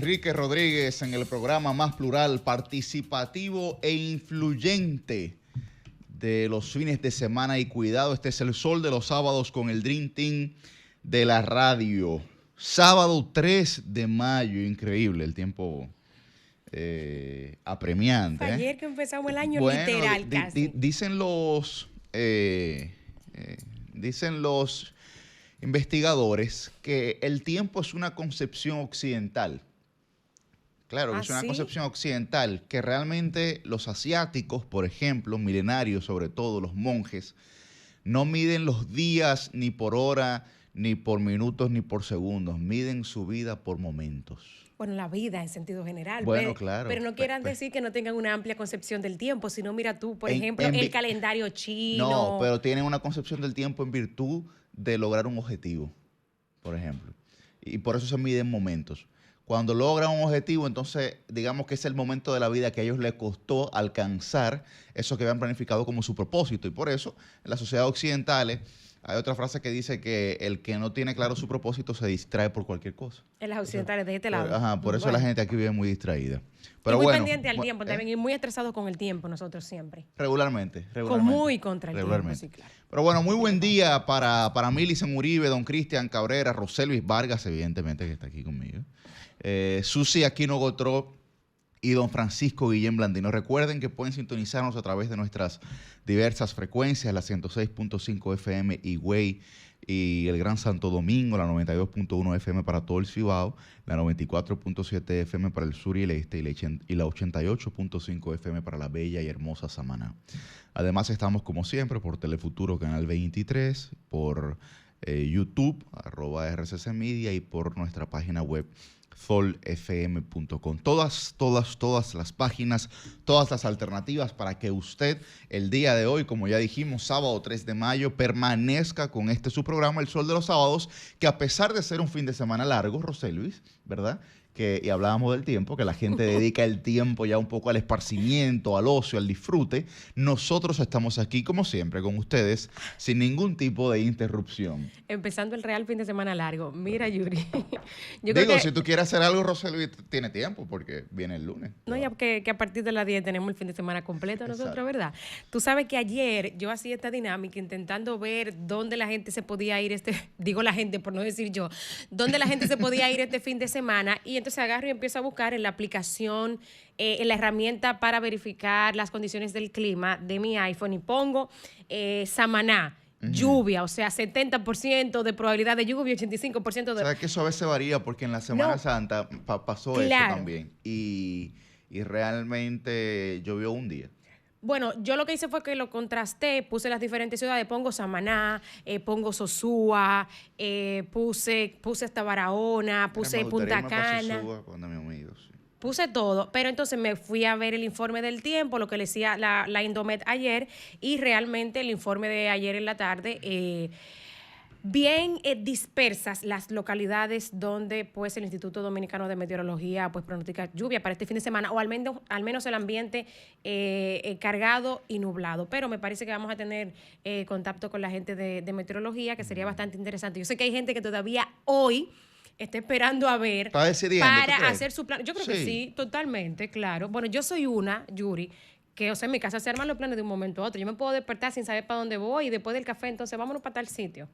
Enrique Rodríguez en el programa más plural, participativo e influyente de los fines de semana. Y cuidado, este es el sol de los sábados con el Dream Team de la radio. Sábado 3 de mayo, increíble el tiempo apremiante. Ayer que empezamos el año, bueno, literal casi. Dicen los investigadores que el tiempo es una concepción occidental. Claro, que es una concepción occidental, que realmente los asiáticos, por ejemplo, milenarios, sobre todo los monjes, no miden los días ni por hora, ni por minutos, ni por segundos, miden su vida por momentos. Bueno, la vida en sentido general. Bueno, claro. Pero no quieran decir que no tengan una amplia concepción del tiempo, sino mira tú, por ejemplo, el calendario chino. No, pero tienen una concepción del tiempo en virtud de lograr un objetivo, por ejemplo. Y por eso se miden momentos. Cuando logran un objetivo, entonces digamos que es el momento de la vida que a ellos les costó alcanzar eso que habían planificado como su propósito. Y por eso, en las sociedades occidentales, hay otra frase que dice que el que no tiene claro su propósito se distrae por cualquier cosa. En las occidentales de este lado. Ajá, por eso la gente aquí vive muy distraída. Pero y muy bueno, pendiente al tiempo también, y muy estresados con el tiempo nosotros siempre. Regularmente. Con muy contra el tiempo, sí, claro. Pero bueno, muy buen día para Milicen Uribe, don Cristian Cabrera, Roselvis Vargas, evidentemente que está aquí conmigo. Susi Aquino Gotró y don Francisco Guillén Blandino. Recuerden que pueden sintonizarnos a través de nuestras diversas frecuencias, la 106.5 FM Higüey y el Gran Santo Domingo, la 92.1 FM para todo el Cibao, la 94.7 FM para el sur y el este y la 88.5 FM para la bella y hermosa Samaná. Además estamos como siempre por Telefuturo Canal 23, por YouTube, @RCC Media y por nuestra página web solfm.com. Todas las páginas, todas las alternativas para que usted el día de hoy, como ya dijimos, sábado 3 de mayo, permanezca con este su programa, El Sol de los Sábados, que a pesar de ser un fin de semana largo, Roselvis, ¿verdad? Y hablábamos del tiempo, que la gente dedica el tiempo ya un poco al esparcimiento, al ocio, al disfrute. Nosotros estamos aquí, como siempre, con ustedes, sin ningún tipo de interrupción. Empezando el real fin de semana largo. Mira, Yuri. Si tú quieres hacer algo, Roselvi tiene tiempo, porque viene el lunes. No, ya que a partir de las 10 tenemos el fin de semana completo nosotros, ¿verdad? Tú sabes que ayer yo hacía esta dinámica intentando ver dónde la gente se podía ir digo la gente por no decir yo, dónde la gente se podía ir este fin de semana, y entonces agarro y empiezo a buscar en la aplicación, en la herramienta para verificar las condiciones del clima de mi iPhone, y pongo Samaná. Lluvia, o sea, 70% de probabilidad de lluvia, 85% de... ¿Sabes que eso a veces varía? Porque en la Semana Santa pasó eso también. Y realmente llovió un día. Bueno, yo lo que hice fue que lo contrasté, puse las diferentes ciudades, pongo Samaná, pongo Sosúa, puse hasta Barahona, puse Punta Cana. Puse todo, pero entonces me fui a ver el informe del tiempo, lo que le decía la Indomet ayer, y realmente el informe de ayer en la tarde, bien dispersas las localidades donde pues el Instituto Dominicano de Meteorología pues pronostica lluvia para este fin de semana, o al menos el ambiente cargado y nublado. Pero me parece que vamos a tener contacto con la gente de meteorología, que sería bastante interesante. Yo sé que hay gente que todavía hoy está esperando a ver para hacer su plan. Yo creo que sí, totalmente, claro. Bueno, yo soy una, Yuri, que, o sea, en mi casa se arman los planes de un momento a otro. Yo me puedo despertar sin saber para dónde voy, y después del café, entonces vámonos para tal sitio.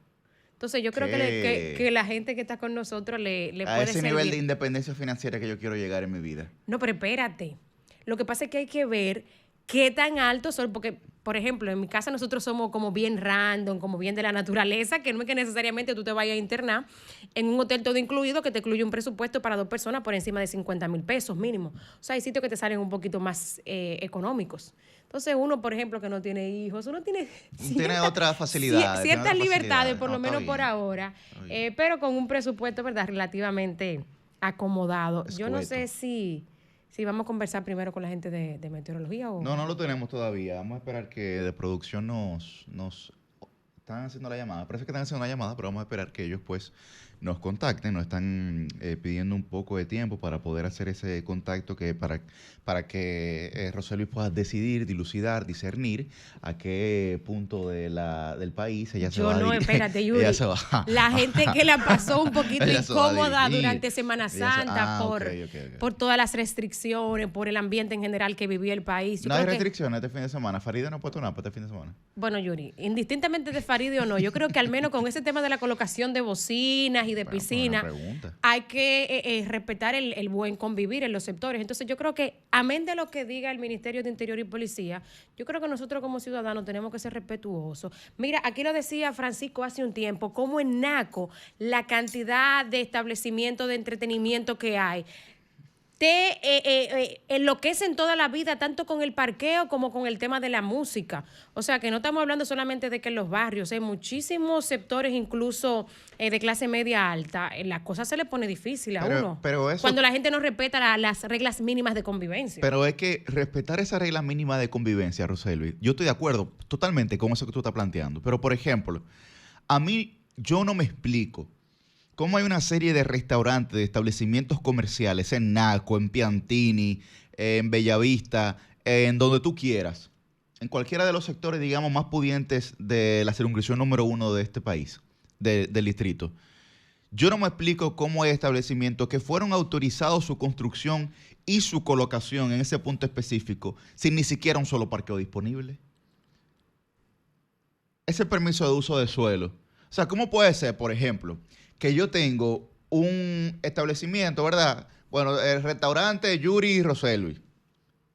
Entonces yo creo que la gente que está con nosotros le puede servir. A ese nivel de independencia financiera que yo quiero llegar en mi vida. No, pero espérate. Lo que pasa es que hay que ver qué tan altos son, porque, por ejemplo, en mi casa nosotros somos como bien random, como bien de la naturaleza, que no es que necesariamente tú te vayas a internar en un hotel todo incluido, que te incluye un presupuesto para 2 personas por encima de 50,000 pesos mínimo. O sea, hay sitios que te salen un poquito más económicos. Entonces uno, por ejemplo, que no tiene hijos, uno tiene otras facilidades. Ciertas libertades, por lo menos por ahora, pero con un presupuesto, ¿verdad?, relativamente acomodado. Yo no sé si vamos a conversar primero con la gente de meteorología o... No lo tenemos todavía. Vamos a esperar que de producción nos están haciendo la llamada. Parece que están haciendo una llamada, pero vamos a esperar que ellos pues nos contacten, nos están pidiendo un poco de tiempo para poder hacer ese contacto para que Roselvis pueda decidir, dilucidar, discernir a qué punto del país ella se va a dirigir. Espérate, Yuri. La gente que la pasó un poquito incómoda durante Semana Santa por todas las restricciones, por el ambiente en general que vivía el país. No hay restricciones este fin de semana. Faride no ha puesto nada para este fin de semana. Bueno, Yuri, indistintamente de Faride o no, yo creo que al menos con ese tema de la colocación de bocinas y de piscinas, hay que respetar el buen convivir en los sectores. Entonces yo creo que, amén de lo que diga el Ministerio de Interior y Policía, yo creo que nosotros como ciudadanos tenemos que ser respetuosos. Mira, aquí lo decía Francisco hace un tiempo, como en Naco, la cantidad de establecimientos de entretenimiento que hay, te enloquecen toda la vida, tanto con el parqueo como con el tema de la música. O sea, que no estamos hablando solamente de que en los barrios, hay muchísimos sectores, incluso de clase media alta, la cosa se le pone difícil a uno. Pero eso, cuando la gente no respeta las reglas mínimas de convivencia. Pero es que respetar esas reglas mínimas de convivencia, Roselvis, yo estoy de acuerdo totalmente con eso que tú estás planteando. Pero, por ejemplo, a mí, yo no me explico cómo hay una serie de restaurantes, de establecimientos comerciales en Naco, en Piantini, en Bellavista, en donde tú quieras, en cualquiera de los sectores, digamos, más pudientes de la circunscripción número 1 de este país, del distrito. Yo no me explico cómo hay establecimientos que fueron autorizados su construcción y su colocación en ese punto específico sin ni siquiera un solo parqueo disponible. Ese permiso de uso de suelo. O sea, ¿cómo puede ser, por ejemplo, que yo tengo un establecimiento, ¿verdad? Bueno, el restaurante Yuri y Roselvis.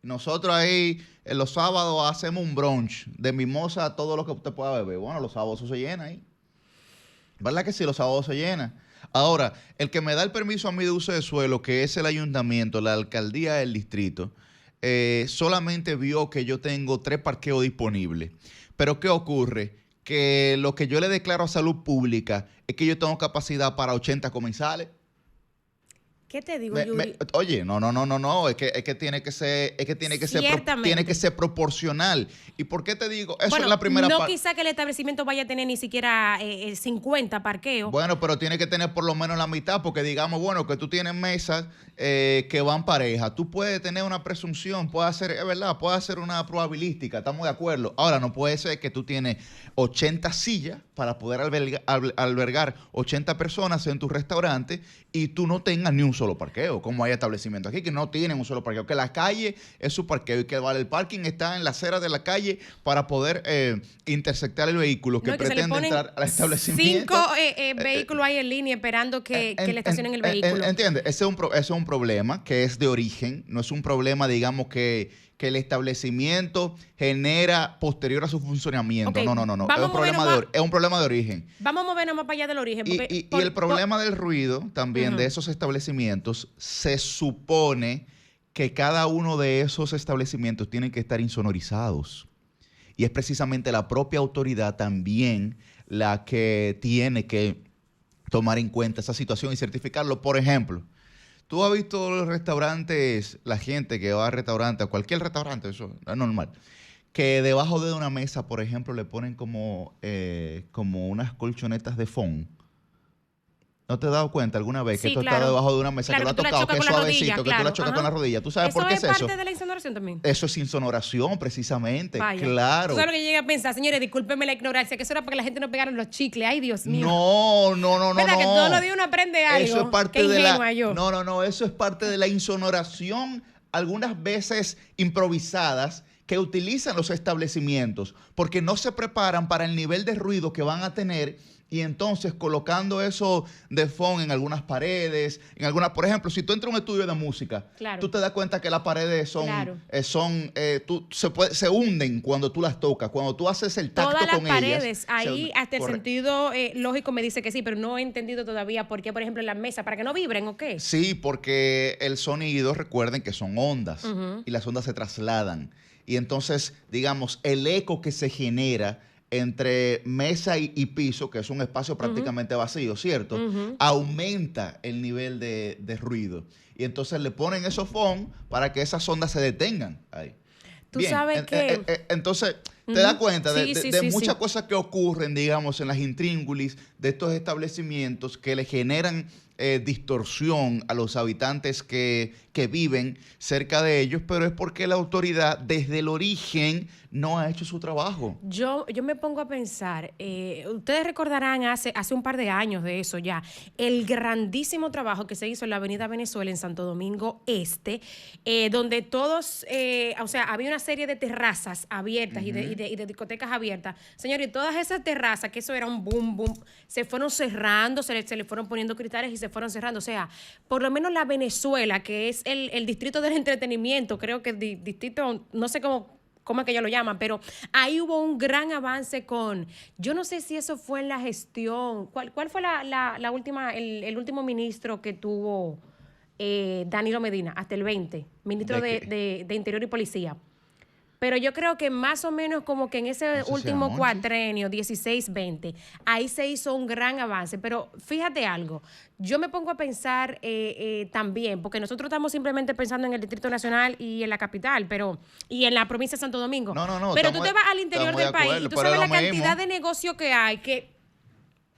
Nosotros ahí en los sábados hacemos un brunch de mimosa, todo lo que usted pueda beber. Bueno, los sábados eso se llena ahí. ¿Verdad que sí? Los sábados se llena. Ahora, el que me da el permiso a mí de uso de suelo, que es el ayuntamiento, la alcaldía del distrito, solamente vio que yo tengo 3 parqueos disponibles. Pero ¿qué ocurre? Que lo que yo le declaro a salud pública es que yo tengo capacidad para 80 comensales. ¿Qué te digo, Yuri? Oye, no, es que tiene que ser, tiene que ser proporcional. ¿Y por qué te digo? Eso es la primera parte. No quizá que el establecimiento vaya a tener ni siquiera 50 parqueos. Bueno, pero tiene que tener por lo menos la mitad, porque digamos, bueno, que tú tienes mesas que van pareja. Tú puedes tener una presunción, puede ser, es verdad, puede hacer una probabilística, estamos de acuerdo. Ahora, no puede ser que tú tienes 80 sillas para poder albergar 80 personas en tu restaurante y tú no tengas ni un solo parqueo, como hay establecimientos aquí que no tienen un solo parqueo, que la calle es su parqueo y que el parking está en la acera de la calle para poder intersectar el vehículo que pretende entrar al establecimiento. 5 vehículos ahí en línea esperando que le estacionen el vehículo. ¿Entiendes? Ese es un problema que es de origen, no es un problema, digamos, que el establecimiento genera posterior a su funcionamiento. Okay. No. Es un problema de origen. Vamos a movernos más para allá del origen. Y el problema del ruido también de esos establecimientos, se supone que cada uno de esos establecimientos tienen que estar insonorizados. Y es precisamente la propia autoridad también la que tiene que tomar en cuenta esa situación y certificarlo. Por ejemplo, tú has visto los restaurantes, la gente que va a restaurantes, a cualquier restaurante, eso es normal, que debajo de una mesa, por ejemplo, le ponen como unas colchonetas de foam. ¿No te has dado cuenta alguna vez que esto está debajo de una mesa, que lo ha tocado, que es suavecito, que tú la chocas con la rodilla? ¿Tú sabes por qué es eso? ¿Eso es parte de la insonoración también? Eso es insonoración, precisamente. Vaya. Claro. ¿Tú sabes lo que llegué a pensar? Señores, discúlpenme la ignorancia, que eso era para que la gente no pegara los chicles. Ay, Dios mío. No. ¿Verdad que todos los días uno aprende algo? Eso es parte de la... No, eso es parte de la insonoración, algunas veces improvisadas, que utilizan los establecimientos, porque no se preparan para el nivel de ruido que van a tener. Y entonces colocando eso de fondo en algunas paredes, por ejemplo, si tú entras a un estudio de música, tú te das cuenta que las paredes se hunden cuando tú las tocas, cuando tú haces el tacto con ellas. Todas las paredes, ahí hasta el sentido lógico me dice que sí, pero no he entendido todavía por qué, por ejemplo, en la mesa, ¿para que no vibren o qué? Sí, porque el sonido, recuerden que son ondas y las ondas se trasladan. Y entonces, digamos, el eco que se genera entre mesa y piso, que es un espacio prácticamente vacío, ¿cierto? Aumenta el nivel de ruido. Y entonces le ponen esos foam para que esas ondas se detengan ahí. Tú sabes que... Entonces, ¿Te das cuenta Sí, de muchas cosas que ocurren, digamos, en las intríngulis de estos establecimientos que le generan distorsión a los habitantes que viven cerca de ellos, pero es porque la autoridad desde el origen no ha hecho su trabajo? Yo me pongo a pensar, ustedes recordarán hace un par de años de eso ya, el grandísimo trabajo que se hizo en la Avenida Venezuela en Santo Domingo Este, donde todos, o sea, había una serie de terrazas abiertas y de discotecas abiertas. Señores, y todas esas terrazas, que eso era un boom, boom, se fueron cerrando, se le fueron poniendo cristales y se fueron cerrando. O sea, por lo menos la Venezuela, que es el distrito del entretenimiento, creo que distrito, no sé cómo es que ellos lo llaman, pero ahí hubo un gran avance yo no sé si eso fue en la gestión, ¿cuál fue la última, el último ministro que tuvo Danilo Medina, hasta el 20, ministro de Interior y Policía? Pero yo creo que más o menos como que en ese último cuatrenio, 16-20, ahí se hizo un gran avance. Pero fíjate algo, yo me pongo a pensar también, porque nosotros estamos simplemente pensando en el Distrito Nacional y en la capital, y en la provincia de Santo Domingo. No. Pero tú te vas al interior del país y tú sabes la cantidad de negocio que hay, que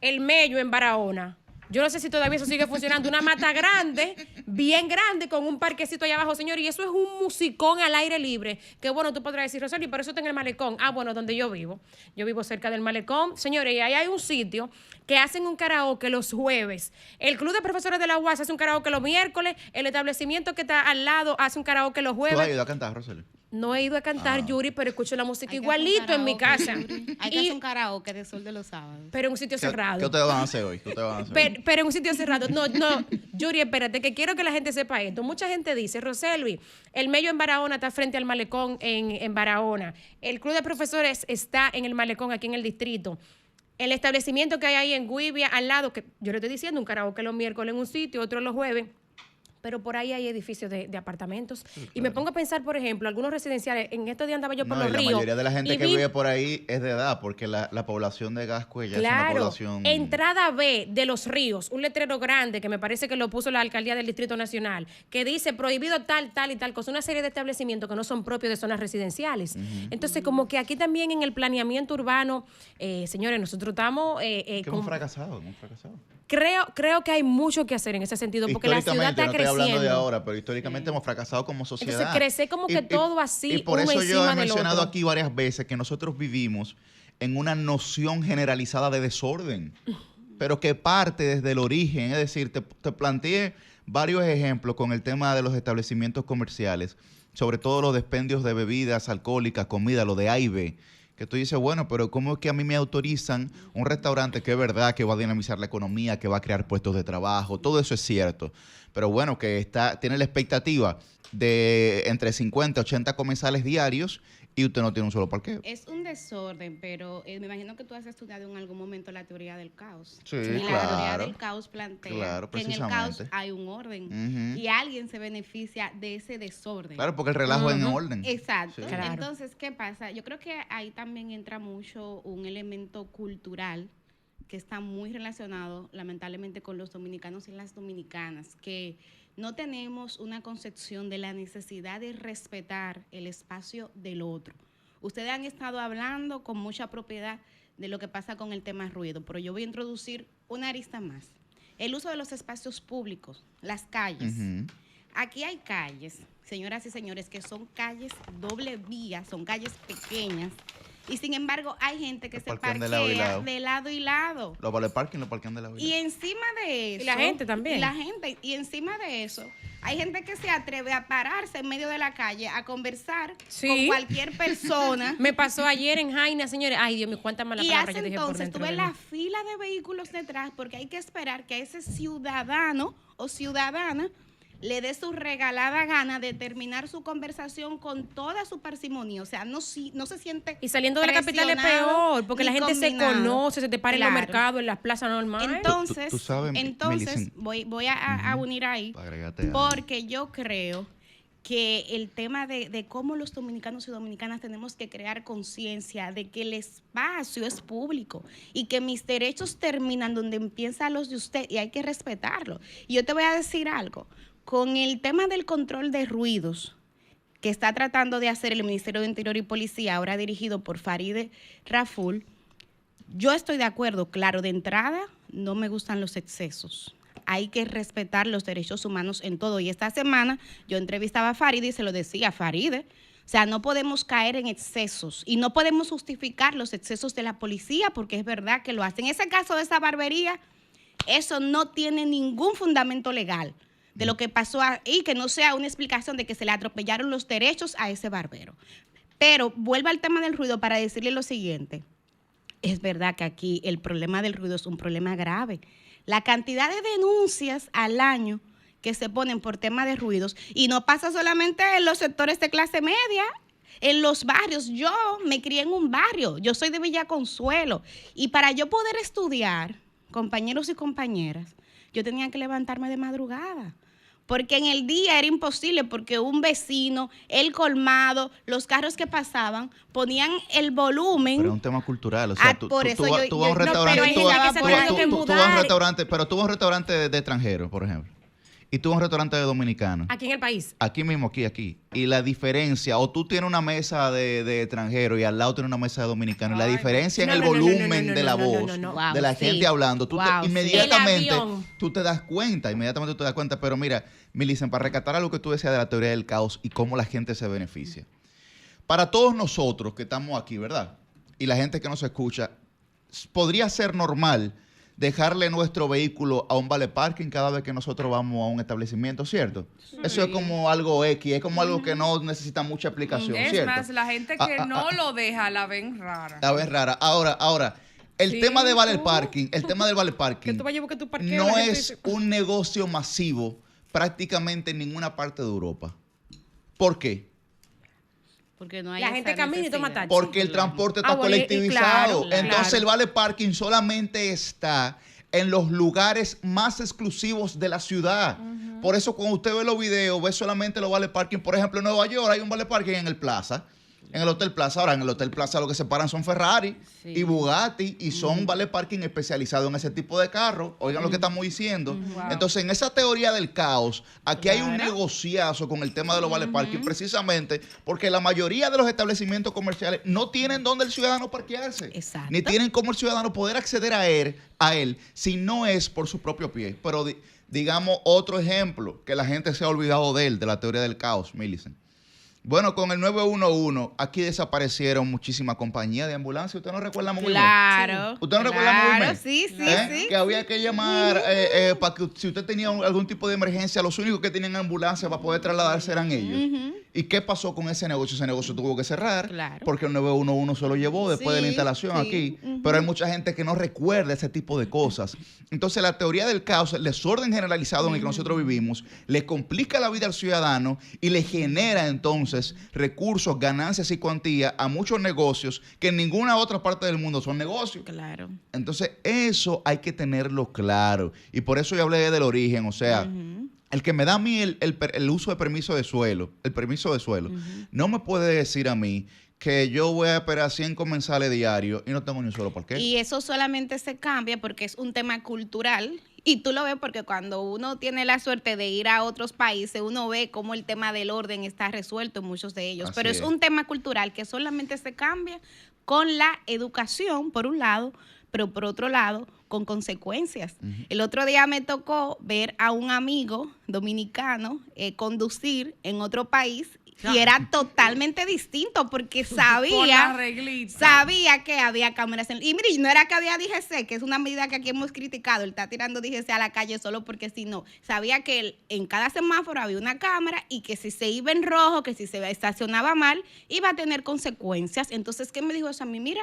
el Mello en Barahona. Yo no sé si todavía eso sigue funcionando. Una mata grande, bien grande, con un parquecito allá abajo, señor. Y eso es un musicón al aire libre. Que bueno, tú podrás decir, Roseli, pero eso está en el malecón. Ah, bueno, donde yo vivo. Yo vivo cerca del malecón. Señores, y ahí hay un sitio que hacen un karaoke los jueves. El Club de Profesores de la UAS hace un karaoke los miércoles. El establecimiento que está al lado hace un karaoke los jueves. ¿Tú has ido a cantar, Roseli? No he ido a cantar, Yuri, pero escucho la música igualito en mi casa. Hay que hacer un karaoke de Sol de los Sábados. Pero en un sitio cerrado. ¿Qué ustedes van a hacer hoy? Pero en un sitio cerrado. No, Yuri, espérate, que quiero que la gente sepa esto. Mucha gente dice, Roselvi, el Mello en Barahona está frente al malecón en Barahona. El Club de Profesores está en el malecón aquí en el distrito. El establecimiento que hay ahí en Guivia, al lado, que yo le estoy diciendo, un karaoke los miércoles en un sitio, otro los jueves. Pero por ahí hay edificios de apartamentos. Sí, claro. Y me pongo a pensar, por ejemplo, algunos residenciales. En estos días andaba yo por los ríos. La mayoría de la gente que vive por ahí es de edad, porque la población de Gascue ya es una población... Entrada B de los ríos, un letrero grande que me parece que lo puso la alcaldía del Distrito Nacional, que dice prohibido tal y tal cosa. Una serie de establecimientos que no son propios de zonas residenciales. Entonces, como que aquí también en el planeamiento urbano, señores, nosotros estamos... hemos fracasado. Creo que hay mucho que hacer en ese sentido, porque la ciudad está creciendo. No estoy hablando de ahora, pero históricamente hemos fracasado como sociedad. Entonces crece como que todo así, y por eso yo he mencionado aquí varias veces que nosotros vivimos en una noción generalizada de desorden, pero que parte desde el origen. Es decir, te planteé varios ejemplos con el tema de los establecimientos comerciales, sobre todo los dispendios de bebidas alcohólicas, comida, lo de A y B, que tú dices, bueno, pero ¿cómo es que a mí me autorizan un restaurante que es verdad que va a dinamizar la economía, que va a crear puestos de trabajo? Todo eso es cierto. Pero bueno, que tiene la expectativa de entre 50 y 80 comensales diarios y usted no tiene un solo parqueo. Es un desorden, pero me imagino que tú has estudiado en algún momento la teoría del caos. Sí, y claro. La teoría del caos plantea que en el caos hay un orden y alguien se beneficia de ese desorden. Claro, porque el relajo es en orden. Exacto. Sí. Claro. Entonces, ¿qué pasa? Yo creo que ahí también entra mucho un elemento cultural que está muy relacionado, lamentablemente, con los dominicanos y las dominicanas, que no tenemos una concepción de la necesidad de respetar el espacio del otro. Ustedes han estado hablando con mucha propiedad de lo que pasa con el tema ruido, pero yo voy a introducir una arista más. El uso de los espacios públicos, las calles. Aquí hay calles, señoras y señores, que son calles doble vía, son calles pequeñas, y sin embargo hay gente que se parquea de lado y lado. Los vale parking lo parquean de lado y lado. Y encima de eso... Y la gente también. Y encima de eso, hay gente que se atreve a pararse en medio de la calle a conversar con cualquier persona. Me pasó ayer en Jaina, señores. Ay, Dios mío, cuántas malas palabras yo dije por dentro. Entonces tuve la fila de vehículos detrás porque hay que esperar que ese ciudadano o ciudadana le dé su regalada gana de terminar su conversación con toda su parsimonia. O sea, no se siente y saliendo de la capital es peor, porque la gente se conoce, se te para en los mercados, en las plazas normales. Entonces, tú sabes, voy a unir ahí, porque yo creo que el tema de cómo los dominicanos y dominicanas tenemos que crear conciencia de que el espacio es público y que mis derechos terminan donde empiezan los de usted y hay que respetarlo. Y yo te voy a decir algo. Con el tema del control de ruidos, que está tratando de hacer el Ministerio de Interior y Policía, ahora dirigido por Farideh Raful, yo estoy de acuerdo. Claro, de entrada, no me gustan los excesos. Hay que respetar los derechos humanos en todo. Y esta semana yo entrevistaba a Farideh y se lo decía, Farideh, o sea, no podemos caer en excesos y no podemos justificar los excesos de la policía porque es verdad que lo hacen. En ese caso de esa barbería, eso no tiene ningún fundamento legal de lo que pasó ahí, que no sea una explicación de que se le atropellaron los derechos a ese barbero. Pero vuelvo al tema del ruido para decirle lo siguiente. Es verdad que aquí el problema del ruido es un problema grave. La cantidad de denuncias al año que se ponen por tema de ruidos, y no pasa solamente en los sectores de clase media, en los barrios. Yo me crié en un barrio, yo soy de Villa Consuelo, y para yo poder estudiar, compañeros y compañeras, yo tenía que levantarme de madrugada, porque en el día era imposible, porque un vecino, el colmado, los carros que pasaban, ponían el volumen. Pero es un tema cultural, o sea, tú vas a un restaurante de extranjeros, por ejemplo, y tú vas a un restaurante de dominicanos. Aquí en el país. Aquí mismo, aquí. Y la diferencia, o tú tienes una mesa de extranjeros y al lado tienes una mesa de dominicanos, y la diferencia en el volumen de la voz, de la gente hablando, tú inmediatamente tú te das cuenta, Pero mira, Millicent, para rescatar algo que tú decías de la teoría del caos y cómo la gente se beneficia. Para todos nosotros que estamos aquí, ¿verdad? Y la gente que nos escucha, podría ser normal dejarle nuestro vehículo a un vale parking cada vez que nosotros vamos a un establecimiento, ¿cierto? Sí. Eso es como algo X, es como algo que no necesita mucha explicación, es ¿cierto? Es más, la gente que no lo deja la ven rara. La ven rara. Ahora, el tema de vale parking, no es un negocio masivo prácticamente en ninguna parte de Europa. ¿Por qué? Porque no hay la gente camina y toma taxi. Porque el transporte está colectivizado. Entonces el vale parking solamente está en los lugares más exclusivos de la ciudad. Por eso cuando usted ve los videos, ve solamente los vale parking. Por ejemplo, en Nueva York hay un vale parking en el Plaza. En el Hotel Plaza. Ahora, en el Hotel Plaza lo que se paran son Ferrari y Bugatti y son vale parking especializados en ese tipo de carros. Oigan lo que estamos diciendo. Entonces, en esa teoría del caos, aquí hay un negociazo con el tema de los vale parking precisamente porque la mayoría de los establecimientos comerciales no tienen donde el ciudadano parquearse. Exacto. Ni tienen cómo el ciudadano poder acceder a él si no es por su propio pie. Pero digamos otro ejemplo que la gente se ha olvidado de la teoría del caos, Millicent. Bueno, con el 911, aquí desaparecieron muchísimas compañías de ambulancia. ¿Usted no recuerda muy bien? Claro. ¿Usted no recuerda muy bien? Sí. Que había que llamar para que si usted tenía algún tipo de emergencia, los únicos que tenían ambulancia para poder trasladarse eran ellos. ¿Y qué pasó con ese negocio? Ese negocio tuvo que cerrar porque el 911 se lo llevó después de la instalación aquí. Pero hay mucha gente que no recuerda ese tipo de cosas. Entonces, la teoría del caos, el desorden generalizado en el que nosotros vivimos, le complica la vida al ciudadano y le genera entonces recursos, ganancias y cuantía a muchos negocios que en ninguna otra parte del mundo son negocios. Claro. Entonces, eso hay que tenerlo claro. Y por eso yo hablé del origen, o sea, el que me da a mí el uso de permiso de suelo, no me puede decir a mí que yo voy a esperar 100 comensales diarios y no tengo ni un solo parqueo. Y eso solamente se cambia porque es un tema cultural. Y tú lo ves porque cuando uno tiene la suerte de ir a otros países, uno ve cómo el tema del orden está resuelto en muchos de ellos. Pero es un tema cultural que solamente se cambia con la educación, por un lado, pero por otro lado, con consecuencias. El otro día me tocó ver a un amigo dominicano conducir en otro país y era totalmente distinto porque sabía que había cámaras. Y mire, no era que había DGC, que es una medida que aquí hemos criticado. Él está tirando DGC a la calle solo porque si no. Sabía que en cada semáforo había una cámara y que si se iba en rojo, que si se estacionaba mal, iba a tener consecuencias. Entonces, ¿qué me dijo eso a mí? Mira,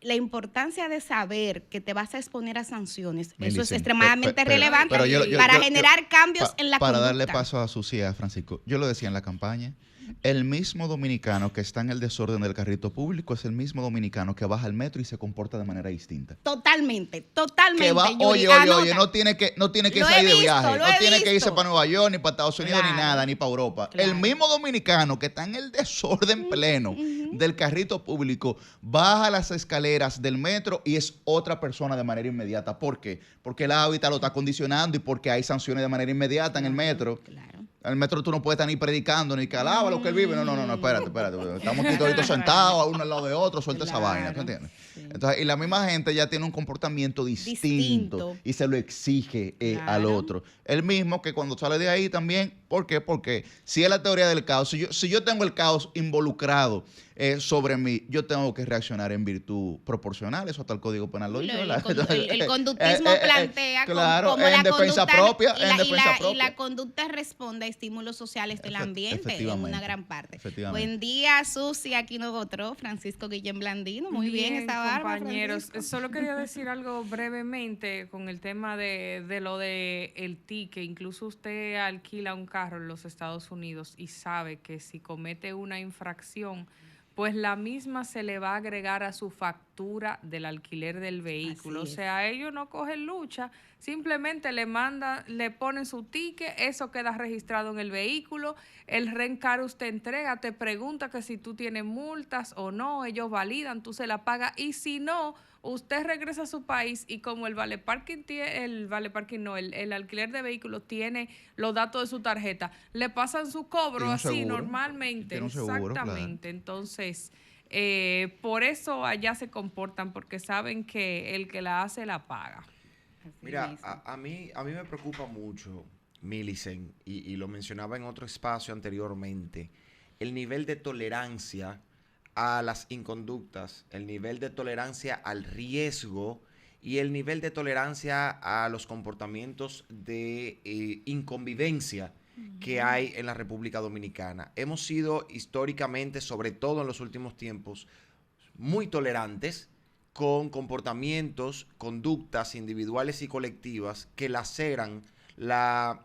la importancia de saber que te vas a exponer a sanciones, eso es extremadamente relevante para generar cambios en la conducta. Para darle paso a Sucia, Francisco, yo lo decía en la campaña, el mismo dominicano que está en el desorden del carrito público es el mismo dominicano que baja al metro y se comporta de manera distinta. Totalmente. Que va, oye, no tiene que salir de viaje, no tiene que irse para Nueva York, ni para Estados Unidos, ni nada, ni para Europa. El mismo dominicano que está en el desorden pleno del carrito público baja las escaleras del metro y es otra persona de manera inmediata. ¿Por qué? Porque el hábitat lo está condicionando y porque hay sanciones de manera inmediata en el metro. En el metro tú no puedes estar ni predicando, ni que alaba lo que él vive. No, espérate. Estamos aquí todos sentados, uno al lado de otro, suelta esa vaina, ¿tú entiendes? Sí. Entonces, y la misma gente ya tiene un comportamiento distinto. Y se lo exige al otro. El mismo que cuando sale de ahí también, ¿por qué? Porque si es la teoría del caos, si yo tengo el caos involucrado sobre mí, yo tengo que reaccionar en virtud proporcional. Eso hasta el Código Penal lo dice, ¿verdad? El conductismo plantea claro, como en la defensa conducta, propia, y la conducta responde a estímulos sociales del ambiente en una gran parte. Buen día, Susi Aquino Gotró, Francisco Guillén Blandino. Muy bien esta barba, compañeros. Solo quería decir algo brevemente con el tema de lo de el ticket. Incluso usted alquila un carro en los Estados Unidos y sabe que si comete una infracción, pues la misma se le va a agregar a su factura del alquiler del vehículo. O sea, ellos no cogen lucha, simplemente le ponen su ticket, eso queda registrado en el vehículo, el rencar usted entrega, te pregunta que si tú tienes multas o no, ellos validan, tú se la pagas, y si no, usted regresa a su país y como el el alquiler de vehículos tiene los datos de su tarjeta, le pasan su cobro así seguro, normalmente. Exactamente. Claro. Entonces, por eso allá se comportan, porque saben que el que la hace la paga. Mira, a mí me preocupa mucho, Millicent, y lo mencionaba en otro espacio anteriormente, el nivel de tolerancia a las inconductas, el nivel de tolerancia al riesgo y el nivel de tolerancia a los comportamientos de inconvivencia que hay en la República Dominicana. Hemos sido históricamente, sobre todo en los últimos tiempos, muy tolerantes con comportamientos, conductas individuales y colectivas que laceran la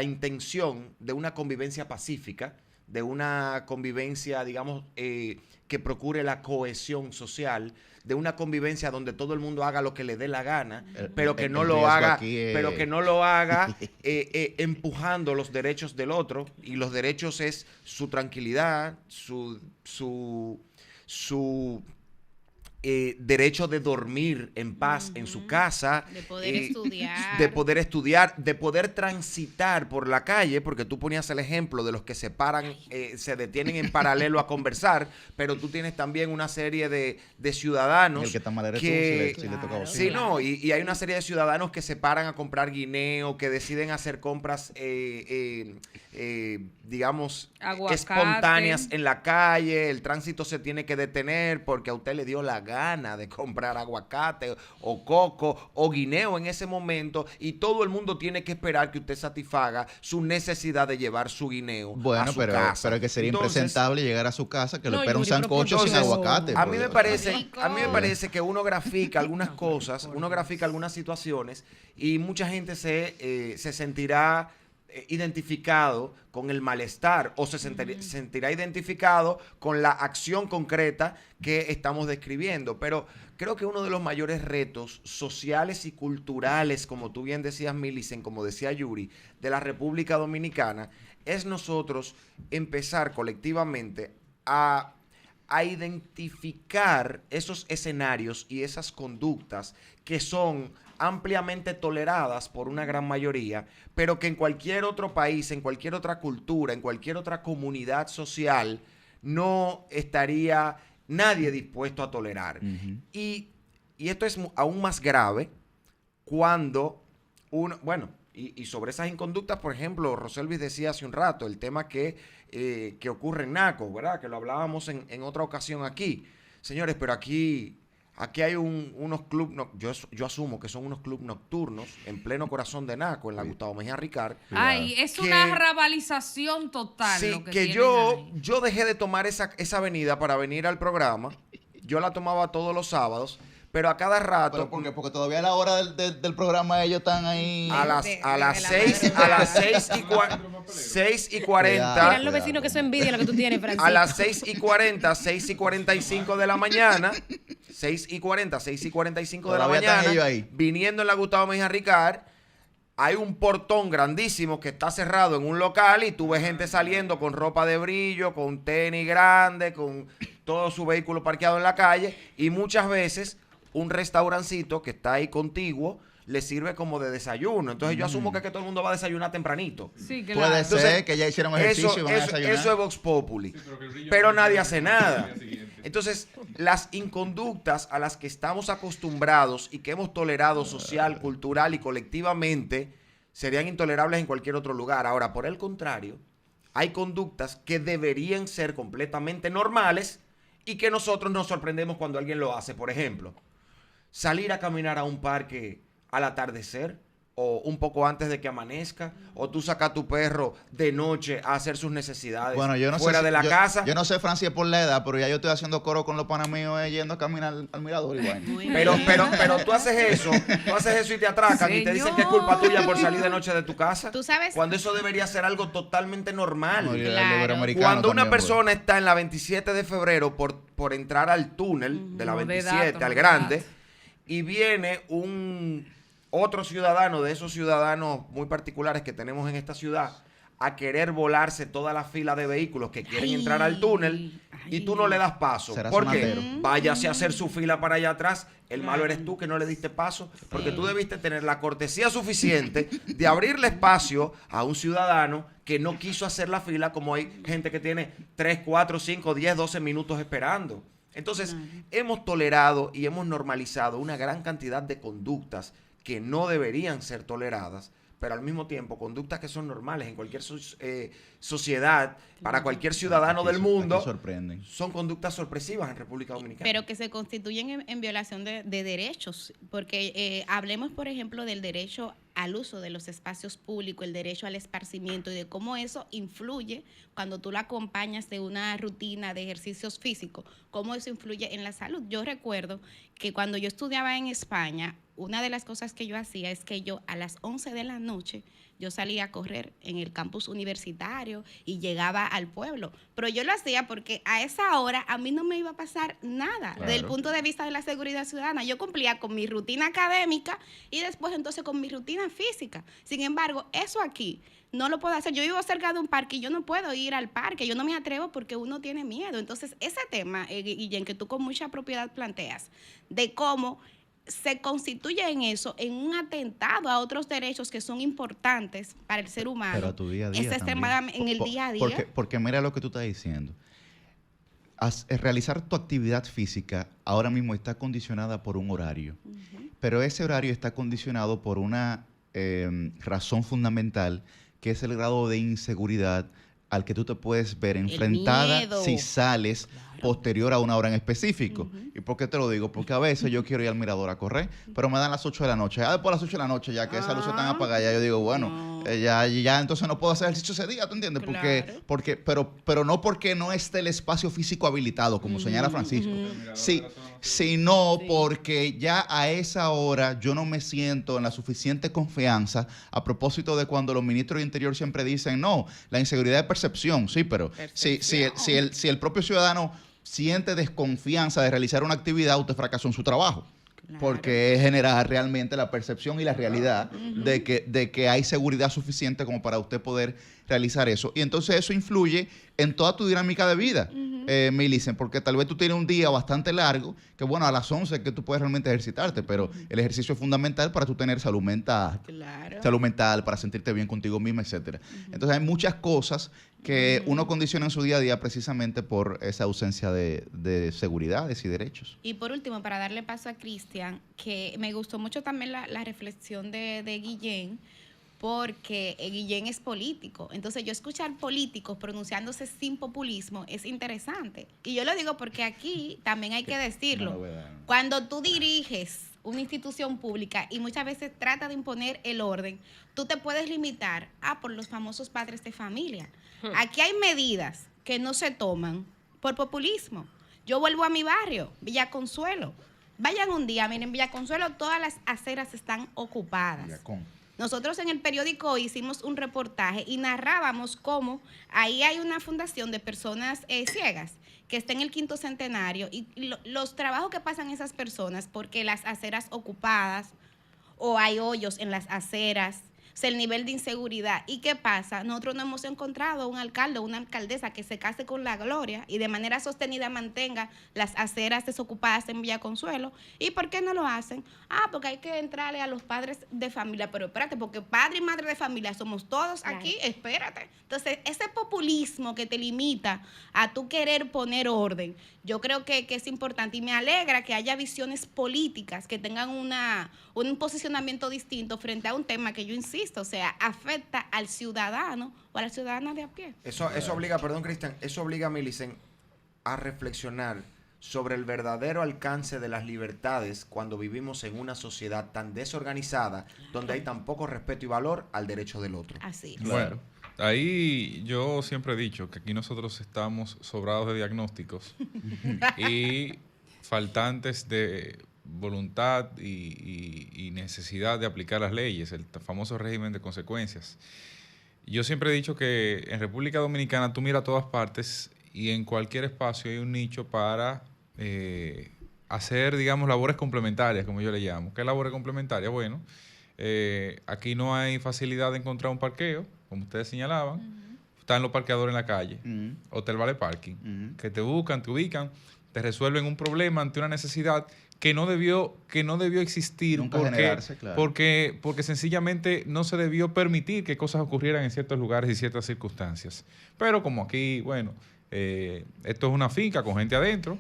intención de una convivencia pacífica, de una convivencia, digamos, que procure la cohesión social, de una convivencia donde todo el mundo haga lo que le dé la gana, pero que no lo haga, empujando los derechos del otro, y los derechos es su tranquilidad, su derecho de dormir en paz en su casa, de poder estudiar, de poder transitar por la calle, porque tú ponías el ejemplo de los que se paran, se detienen en paralelo a conversar, pero tú tienes también una serie de ciudadanos el que está mal que si le toca a vos. Sí, no, y hay una serie de ciudadanos que se paran a comprar guineo, que deciden hacer compras digamos, aguacate, espontáneas en la calle. El tránsito se tiene que detener porque a usted le dio la gana de comprar aguacate o coco o guineo en ese momento, y todo el mundo tiene que esperar que usted satisfaga su necesidad de llevar su guineo a su casa. Pero es que sería impresentable llegar a su casa que le espera un sancocho sin aguacate. A mí me parece que uno grafica algunas cosas, uno grafica algunas situaciones, y mucha gente se sentirá identificado con el malestar, o se sentirá identificado con la acción concreta que estamos describiendo. Pero creo que uno de los mayores retos sociales y culturales, como tú bien decías, Millicent, como decía Yuri, de la República Dominicana, es nosotros empezar colectivamente a identificar esos escenarios y esas conductas que son ampliamente toleradas por una gran mayoría, pero que en cualquier otro país, en cualquier otra cultura, en cualquier otra comunidad social, no estaría nadie dispuesto a tolerar. Y esto es aún más grave cuando uno, y sobre esas inconductas, por ejemplo, Roselvis decía hace un rato, el tema que ocurre en Naco, ¿verdad? Que lo hablábamos en otra ocasión aquí. Señores, pero aquí hay unos clubes, yo asumo que son unos clubes nocturnos en pleno corazón de Naco, en la Gustavo Mejía Ricard. Ay, es una rabalización total. Sí, lo que yo dejé de tomar esa avenida para venir al programa. Yo la tomaba todos los sábados, pero a cada rato. ¿Pero por qué? Porque todavía a la hora del programa ellos están ahí. A las 6:40. Miran los vecinos que eso envidia lo que tú tienes, Francisco. A las 6:40, 6:45 de la mañana. 6:40, 6:45 de la mañana, viniendo en la Gustavo Mejía Ricard, hay un portón grandísimo que está cerrado en un local, y tú ves gente saliendo con ropa de brillo, con tenis grande, con todo su vehículo parqueado en la calle, y muchas veces un restaurancito que está ahí contiguo le sirve como de desayuno. Entonces yo asumo que todo el mundo va a desayunar tempranito. Sí, que Puede ser Entonces, que ya hicieron ejercicio y van a desayunar. Eso es Vox Populi. Pero nadie hace nada. Entonces, las inconductas a las que estamos acostumbrados y que hemos tolerado social, cultural y colectivamente serían intolerables en cualquier otro lugar. Ahora, por el contrario, hay conductas que deberían ser completamente normales y que nosotros nos sorprendemos cuando alguien lo hace. Por ejemplo, salir a caminar a un parque al atardecer o un poco antes de que amanezca, o tú sacas a tu perro de noche a hacer sus necesidades fuera de la casa. Yo no sé, Francia, por la edad, pero ya yo estoy haciendo coro con los panas míos yendo a caminar al mirador igual. Pero tú haces eso y te atracan y te dicen que es culpa tuya por salir de noche de tu casa. ¿Tú sabes? Cuando eso debería ser algo totalmente normal. No, Claro. Cuando una también, persona está en la 27 de febrero por entrar al túnel de la No, de 27 dato, al de grande, dato. y viene otro ciudadano de esos ciudadanos muy particulares que tenemos en esta ciudad a querer volarse toda la fila de vehículos que quieren entrar al túnel y tú no le das paso. Será ¿Por qué? sonatero. Váyase a hacer su fila para allá atrás. El malo eres tú que no le diste paso, porque tú debiste tener la cortesía suficiente de abrirle espacio a un ciudadano que no quiso hacer la fila, como hay gente que tiene 3, 4, 5, 10, 12 minutos esperando. Entonces, hemos tolerado y hemos normalizado una gran cantidad de conductas que no deberían ser toleradas, pero al mismo tiempo conductas que son normales en cualquier sociedad, para cualquier ciudadano del mundo, Aquí sorprenden. son conductas sorpresivas en República Dominicana. Pero que se constituyen en violación de derechos, porque hablemos, por ejemplo, del derecho al uso de los espacios públicos, el derecho al esparcimiento y de cómo eso influye cuando tú lo acompañas de una rutina de ejercicios físicos, cómo eso influye en la salud. Yo recuerdo que cuando yo estudiaba en España, una de las cosas que yo hacía es que yo a las 11 de la noche yo salía a correr en el campus universitario y llegaba al pueblo. Pero yo lo hacía porque a esa hora a mí no me iba a pasar nada Claro. desde el punto de vista de la seguridad ciudadana. Yo cumplía con mi rutina académica y después entonces con mi rutina física. Sin embargo, eso aquí no lo puedo hacer. Yo vivo cerca de un parque y yo no puedo ir al parque. Yo no me atrevo porque uno tiene miedo. Entonces, ese tema, Guillén, que tú con mucha propiedad planteas, de cómo se constituye en eso, en un atentado a otros derechos que son importantes para el ser humano. Pero a tu día a día Es extremadamente en el día a día. Porque mira lo que tú estás diciendo. Realizar tu actividad física ahora mismo está condicionada por un horario. Pero ese horario está condicionado por una razón fundamental, que es el grado de inseguridad al que tú te puedes ver enfrentada miedo. si sales posterior a una hora en específico. ¿Y por qué te lo digo? Porque a veces yo quiero ir al mirador a correr, pero me dan las 8 de la noche. Ya después de las 8 de la noche, ya que esas luces están apagadas, ya yo digo, bueno, ya entonces no puedo hacer ejercicio ese día, ¿tú entiendes? Claro. Pero no porque no esté el espacio físico habilitado, como señala Francisco. Sí, sino porque ya a esa hora yo no me siento en la suficiente confianza, a propósito de cuando los ministros de Interior siempre dicen, no, la inseguridad de percepción, sí, pero si el propio ciudadano siente desconfianza de realizar una actividad, usted fracasó en su trabajo. Claro. Porque es generar realmente la percepción y la realidad de que hay seguridad suficiente como para usted poder realizar eso. Y entonces eso influye en toda tu dinámica de vida, Millicent, porque tal vez tú tienes un día bastante largo, que bueno, a las 11 que tú puedes realmente ejercitarte, pero el ejercicio es fundamental para tú tener salud mental, para sentirte bien contigo misma, etcétera. Entonces hay muchas cosas que uno condiciona en su día a día precisamente por esa ausencia de seguridades y derechos. Y por último, para darle paso a Cristian, que me gustó mucho también la reflexión de Guillén, porque Guillén es político. Entonces, yo escuchar políticos pronunciándose sin populismo es interesante. Y yo lo digo porque aquí también hay que decirlo. Cuando tú diriges una institución pública y muchas veces trata de imponer el orden, tú te puedes limitar por los famosos padres de familia. Aquí hay medidas que no se toman por populismo. Yo vuelvo a mi barrio, Villa Consuelo. Vayan un día, miren, Villa Consuelo, todas las aceras están ocupadas. Nosotros en el periódico hicimos un reportaje y narrábamos cómo ahí hay una fundación de personas ciegas que está en el 5º centenario y los trabajos que pasan esas personas porque las aceras ocupadas o hay hoyos en las aceras. O sea, el nivel de inseguridad. ¿Y qué pasa? Nosotros no hemos encontrado un alcalde o una alcaldesa que se case con la gloria y de manera sostenida mantenga las aceras desocupadas en Villa Consuelo. ¿Y por qué no lo hacen? Porque hay que entrarle a los padres de familia. Pero espérate, porque padre y madre de familia somos todos aquí, espérate. Entonces, ese populismo que te limita a tú querer poner orden, yo creo que es importante y me alegra que haya visiones políticas que tengan un posicionamiento distinto frente a un tema que yo insisto, o sea, afecta al ciudadano o a la ciudadana de a pie. Eso obliga, perdón Cristian, eso obliga a Millicent a reflexionar sobre el verdadero alcance de las libertades cuando vivimos en una sociedad tan desorganizada, donde hay tan poco respeto y valor al derecho del otro. Así es. Bueno, ahí yo siempre he dicho que aquí nosotros estamos sobrados de diagnósticos y faltantes de voluntad y necesidad de aplicar las leyes, el famoso régimen de consecuencias. Yo siempre he dicho que en República Dominicana tú miras a todas partes y en cualquier espacio hay un nicho para hacer, digamos, labores complementarias, como yo le llamo. ¿Qué labores complementarias? Bueno, aquí no hay facilidad de encontrar un parqueo, como ustedes señalaban. Están los parqueadores en la calle, Hotel Vale Parking, que te buscan, te ubican, te resuelven un problema ante una necesidad que no debió existir. Nunca generarse, claro. Porque sencillamente no se debió permitir que cosas ocurrieran en ciertos lugares y ciertas circunstancias. Pero como aquí, bueno, esto es una finca con gente adentro,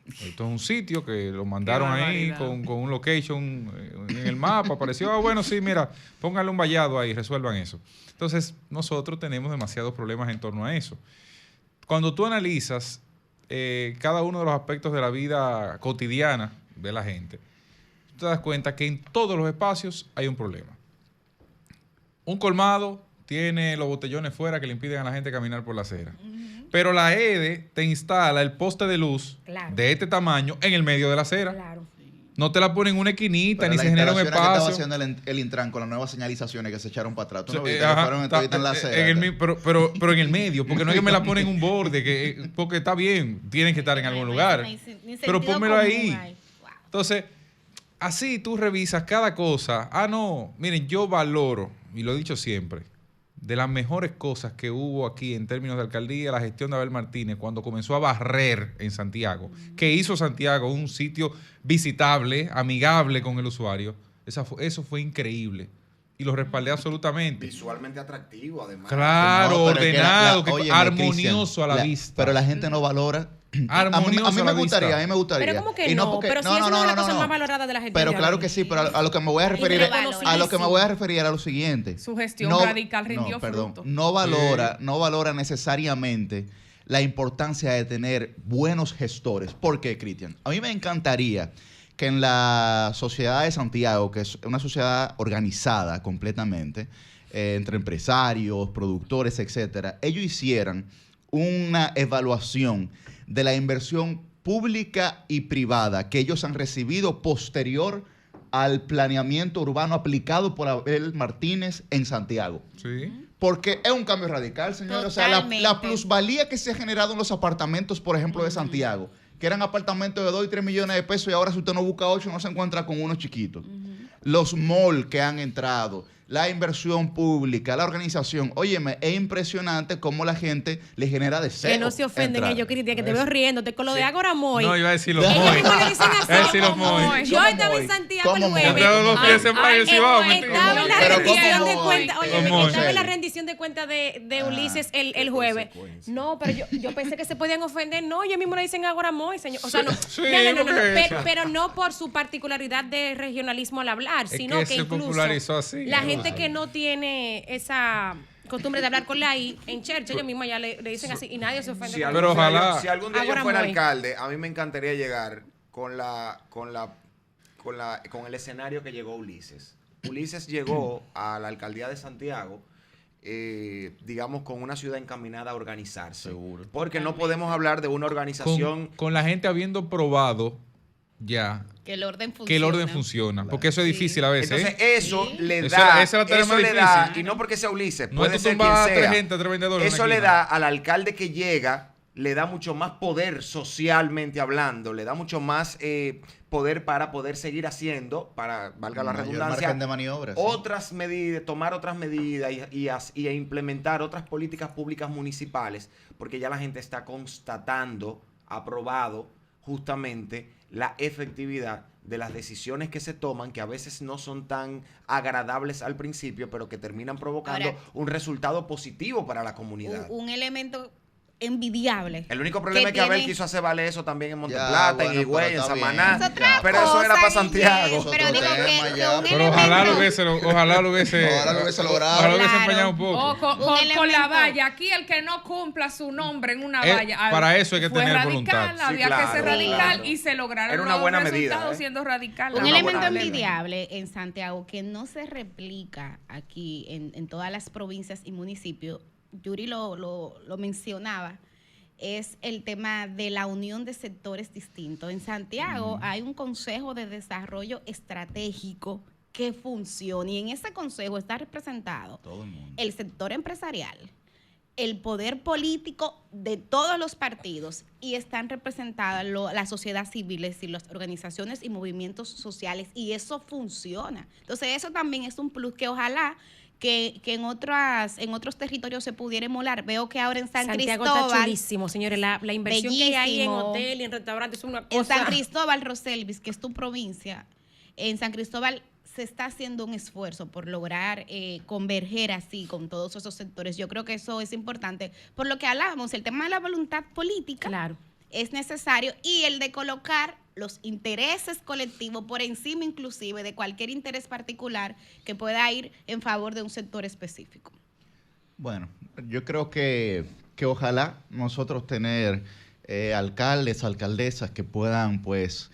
esto es un sitio que lo mandaron ahí con un location en el mapa, apareció, bueno, sí, mira, pónganle un vallado ahí, resuelvan eso. Entonces, nosotros tenemos demasiados problemas en torno a eso. Cuando tú analizas cada uno de los aspectos de la vida cotidiana de la gente, tú te das cuenta que en todos los espacios hay un problema. Un colmado tiene los botellones fuera que le impiden a la gente caminar por la acera. Pero la EDE te instala el poste de luz de este tamaño en el medio de la acera. Claro. No te la ponen en una esquinita, pero ni se genera un espacio. Que estaba haciendo el Intran con las nuevas señalizaciones que se echaron para atrás. ¿Tú no viste? En la acera, pero en el medio, porque no es que me la ponen en un borde, porque está bien, tienen que estar en algún lugar. Pero pónmelo ahí. Wow. Entonces, así tú revisas cada cosa. No, miren, yo valoro, y lo he dicho siempre, de las mejores cosas que hubo aquí en términos de alcaldía, la gestión de Abel Martínez cuando comenzó a barrer en Santiago, que hizo Santiago un sitio visitable, amigable con el usuario. Eso fue increíble. Y lo respaldé absolutamente. Visualmente atractivo, además. Claro, ordenado, armonioso a la vista. Pero la gente no valora. A mí me gustaría. Pero ¿cómo que no? Pero sí es una de las cosas más valoradas de la gente. Pero claro que sí, pero a lo que me voy a referir era lo siguiente. Su gestión radical rindió fruto. No valora necesariamente la importancia de tener buenos gestores. ¿Por qué, Cristian? A mí me encantaría que en la sociedad de Santiago, que es una sociedad organizada completamente, entre empresarios, productores, etcétera, ellos hicieran una evaluación de la inversión pública y privada que ellos han recibido posterior al planeamiento urbano aplicado por Abel Martínez en Santiago. Sí. Porque es un cambio radical, señor. O sea, la plusvalía que se ha generado en los apartamentos, por ejemplo, de Santiago, que eran apartamentos de 2 y 3 millones de pesos y ahora si usted no busca 8 no se encuentra con unos chiquitos. Los malls que han entrado, la inversión pública, la organización. Óyeme, es impresionante cómo la gente le genera deseo. Que no se ofenden ellos, Cristian, que te veo riéndote con lo de Ágora Moy. No, iba a decir los Moy. Yo estaba en Santiago el jueves. Estaba en la rendición de cuentas de Ulises el jueves. No, pero yo pensé que se podían ofender. No, ellos mismos le dicen Ágora Moy, señor. O sea, no. Pero no por su particularidad de regionalismo al hablar, sino que incluso la gente que no tiene esa costumbre de hablar con la I en Churchill, ellos mismos ya le dicen así y nadie se ofende. Pero ojalá. Si algún día yo fuera alcalde, a mí me encantaría llegar con el escenario que llegó Ulises. Ulises llegó a la alcaldía de Santiago, digamos, con una ciudad encaminada a organizarse. Seguro. Porque no podemos hablar de una organización con la gente habiendo probado ya que el orden funciona. Claro. Porque eso es difícil a veces. Entonces, eso le da. Esa es la tarea más difícil. Y no porque sea Ulises, no puede ser quien sea. Eso le da al alcalde que llega le da mucho más poder socialmente hablando, le da mucho más poder para poder seguir haciendo, para, valga la redundancia, margen de maniobra, sí. otras medidas, tomar otras medidas y implementar otras políticas públicas municipales, porque ya la gente está constatando, aprobado justamente la efectividad de las decisiones que se toman, que a veces no son tan agradables al principio, pero que terminan provocando un resultado positivo para la comunidad. Un elemento envidiable. El único problema es que Abel quiso hacer valer eso también en Monteplata, en Higüey, en Samaná. Pero eso era para Santiago. Pero digo pero ojalá lo hubiese logrado. Ojalá lo hubiese empeñado un poco. Con la valla. Aquí el que no cumpla su nombre en una valla. Para eso hay que fue tener radical, voluntad. Había que ser radical y se lograron era una buena los resultados medida, siendo radical. Un elemento envidiable en Santiago que no se replica aquí en todas las provincias y municipios, Yuri lo mencionaba, es el tema de la unión de sectores distintos. En Santiago hay un Consejo de Desarrollo Estratégico que funciona y en ese consejo está representado el sector empresarial, el poder político de todos los partidos y están representadas la sociedad civil, es decir, las organizaciones y movimientos sociales, y eso funciona. Entonces eso también es un plus que ojalá que en otros territorios se pudiera emular. Veo que ahora en Santiago Cristóbal está chulísimo, señores. La inversión que hay en hotel y en restaurantes es una cosa. En San Cristóbal, Roselvis, que es tu provincia, en San Cristóbal se está haciendo un esfuerzo por lograr converger así con todos esos sectores. Yo creo que eso es importante. Por lo que hablábamos, el tema de la voluntad política, claro, es necesario, y el de colocar los intereses colectivos por encima inclusive de cualquier interés particular que pueda ir en favor de un sector específico. Bueno, yo creo que ojalá nosotros tener alcaldes, alcaldesas que puedan pues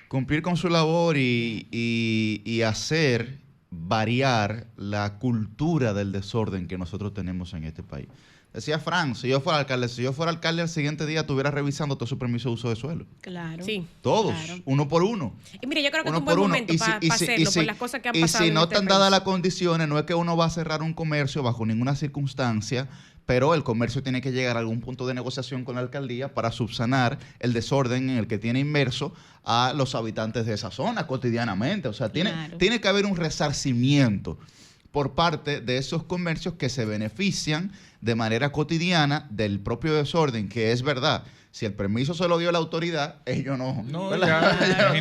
cumplir con su labor y hacer variar la cultura del desorden que nosotros tenemos en este país. Decía Fran, si yo fuera alcalde al siguiente día estuviera revisando todo su permiso de uso de suelo. Claro. Sí. Todos, uno por uno. Y mire, yo creo que es un buen momento para hacerlo por las cosas que han pasado. Y si no en este están dadas país. las condiciones, no es que uno va a cerrar un comercio bajo ninguna circunstancia, pero el comercio tiene que llegar a algún punto de negociación con la alcaldía para subsanar el desorden en el que tiene inmerso a los habitantes de esa zona cotidianamente. O sea, tiene que haber un resarcimiento por parte de esos comercios que se benefician de manera cotidiana del propio desorden, que es verdad. Si el permiso se lo dio la autoridad, ellos no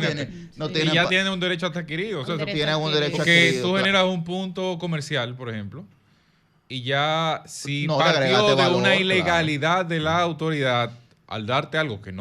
tienen. Y ya tienen un derecho adquirido. O sea, tienen un derecho porque adquirido. tú generas un punto comercial, por ejemplo, y ya si No, partió de valor, una ilegalidad de la autoridad al darte algo que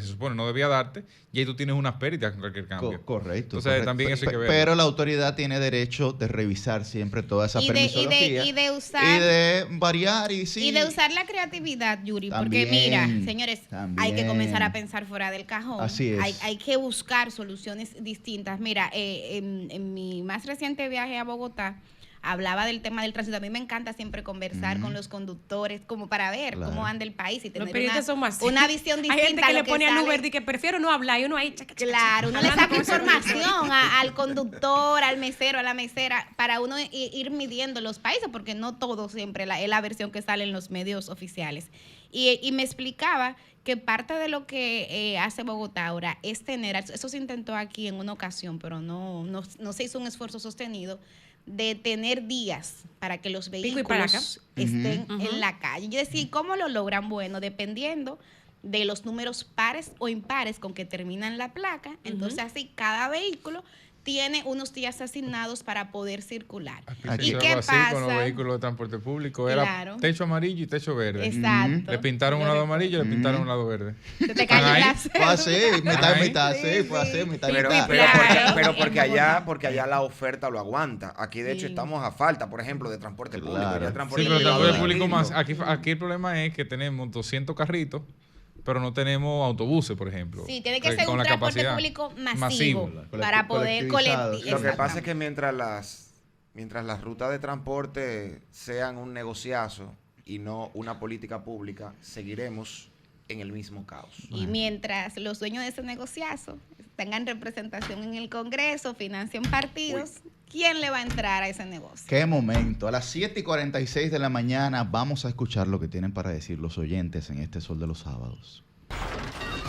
se supone no debía darte, y ahí tú tienes unas pérdidas con cualquier cambio. Correcto. Entonces también eso hay que ver. Pero la autoridad tiene derecho de revisar siempre toda esa permisología. Y de usar. Y de variar y de usar la creatividad, Yuri. Porque mira, señores, hay que comenzar a pensar fuera del cajón. Así es. Hay que buscar soluciones distintas. Mira, en mi más reciente viaje a Bogotá, hablaba del tema del tránsito. A mí me encanta siempre conversar con los conductores como para ver cómo anda el país y tener una visión distinta. Hay gente que le pone al Uber y que prefiero no hablar y uno ahí... Claro, uno le saca información al conductor, al mesero, a la mesera, para uno ir midiendo los países, porque no todo siempre es la versión que sale en los medios oficiales. Y me explicaba que parte de lo que hace Bogotá ahora es tener, eso se intentó aquí en una ocasión, pero no se hizo un esfuerzo sostenido, de tener días para que los vehículos estén en la calle. Yo decía, ¿cómo lo logran? Bueno, dependiendo de los números pares o impares con que terminan la placa, entonces así cada vehículo tiene unos días asignados para poder circular. ¿Y qué pasa? Con los vehículos de transporte público era techo amarillo y techo verde. Exacto. Le pintaron un lado amarillo y le pintaron un lado verde. Se te cayó la fue así, mitad, fue así, mitad. Pero porque allá la oferta lo aguanta. Aquí, de hecho, estamos a falta, por ejemplo, de transporte público. Ya el transporte público más. Aquí el problema es que tenemos 200 carritos, pero no tenemos autobuses, por ejemplo. Sí, tiene que ser un transporte público masivo para poder colectivizar. Lo que pasa es que mientras las rutas de transporte sean un negociazo y no una política pública, seguiremos en el mismo caos. Y mientras los dueños de ese negociazo tengan representación en el Congreso, financien partidos, ¿quién le va a entrar a ese negocio? Qué momento. A las 7:46 de la mañana vamos a escuchar lo que tienen para decir los oyentes en este Sol de los Sábados.